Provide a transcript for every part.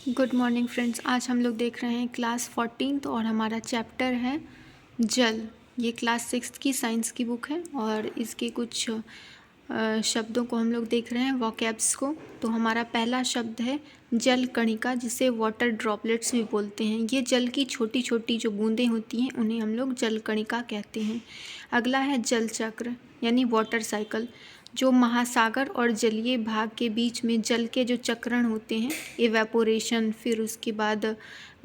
Good morning friends. आज हम लोग देख रहे हैं क्लास 14 और हमारा चैप्टर है जल। ये क्लास 6 की साइंस की बुक है और इसके कुछ शब्दों को हम लोग देख रहे हैं, वोकैब्स को। तो हमारा पहला शब्द है जल कणिका, जिसे वाटर ड्रॉपलेट्स भी बोलते हैं। ये जल की छोटी छोटी जो बूंदें होती हैं उन्हें हम लोग जल कणिका कहते हैं। अगला है जल चक्र यानी वाटर साइकिल, जो महासागर और जलीय भाग के बीच में जल के जो चक्रण होते हैं, इवेपोरेशन, फिर उसके बाद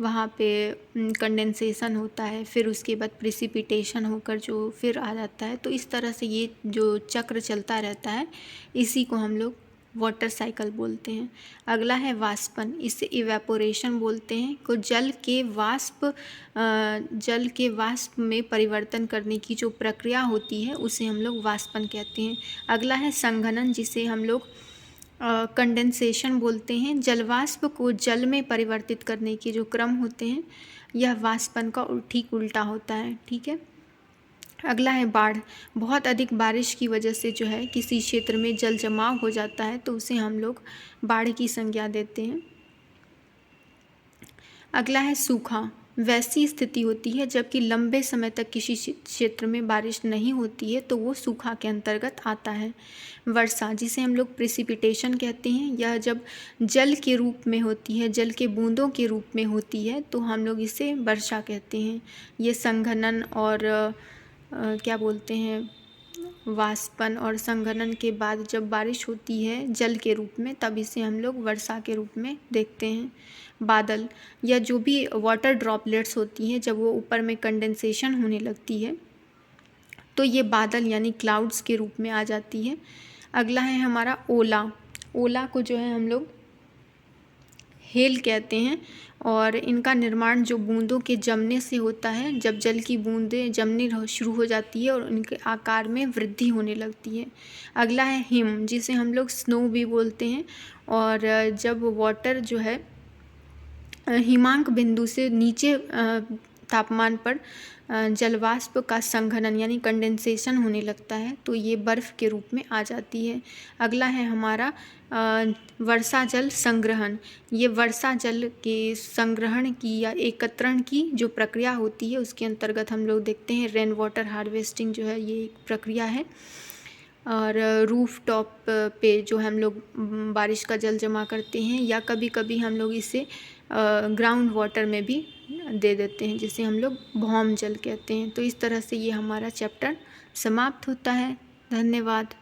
वहाँ पे कंडेंसेशन होता है, फिर उसके बाद प्रिसिपिटेशन होकर जो फिर आ जाता है। तो इस तरह से ये जो चक्र चलता रहता है, इसी को हम लोग वाटर साइकिल बोलते हैं। अगला है वाष्पन, इसे इवेपोरेशन बोलते हैं। को जल के वाष्प में परिवर्तन करने की जो प्रक्रिया होती है उसे हम लोग वाष्पन कहते हैं। अगला है संघनन, जिसे हम लोग कंडेंसेशन बोलते हैं। जलवाष्प को जल में परिवर्तित करने के जो क्रम होते हैं, यह वाष्पन का ठीक उल्टा होता है। ठीक है। अगला है बाढ़। बहुत अधिक बारिश की वजह से जो है किसी क्षेत्र में जल जमाव हो जाता है तो उसे हम लोग बाढ़ की संज्ञा देते हैं। अगला है सूखा। वैसी स्थिति होती है जबकि लंबे समय तक किसी क्षेत्र में बारिश नहीं होती है तो वो सूखा के अंतर्गत आता है। वर्षा, जिसे हम लोग प्रेसिपिटेशन कहते हैं, यह जब जल के रूप में होती है, जल के बूंदों के रूप में होती है तो हम लोग इसे वर्षा कहते हैं। ये संघनन और क्या बोलते हैं, वाष्पन और संघनन के बाद जब बारिश होती है जल के रूप में, तब इसे हम लोग वर्षा के रूप में देखते हैं। बादल, या जो भी वाटर ड्रॉपलेट्स होती हैं, जब वो ऊपर में कंडेंसेशन होने लगती है तो ये बादल यानी क्लाउड्स के रूप में आ जाती है। अगला है हमारा ओला। ओला को जो है हम लोग हेल कहते हैं और इनका निर्माण जो बूंदों के जमने से होता है। जब जल की बूंदें जमने शुरू हो जाती है और उनके आकार में वृद्धि होने लगती है। अगला है हिम, जिसे हम लोग स्नो भी बोलते हैं। और जब वाटर जो है हिमांक बिंदु से नीचे तापमान पर जलवाष्प का संघनन यानी कंडेंसेशन होने लगता है तो ये बर्फ़ के रूप में आ जाती है। अगला है हमारा वर्षा जल संग्रहण। ये वर्षा जल के संग्रहण की या एकत्रण की जो प्रक्रिया होती है उसके अंतर्गत हम लोग देखते हैं रेन वाटर हार्वेस्टिंग जो है, ये एक प्रक्रिया है। और रूफ टॉप पे जो हम लोग बारिश का जल जमा करते हैं, या कभी कभी हम लोग इसे ग्राउंड वाटर में भी दे देते हैं, जिसे हम लोग भौम जल कहते हैं। तो इस तरह से ये हमारा चैप्टर समाप्त होता है। धन्यवाद।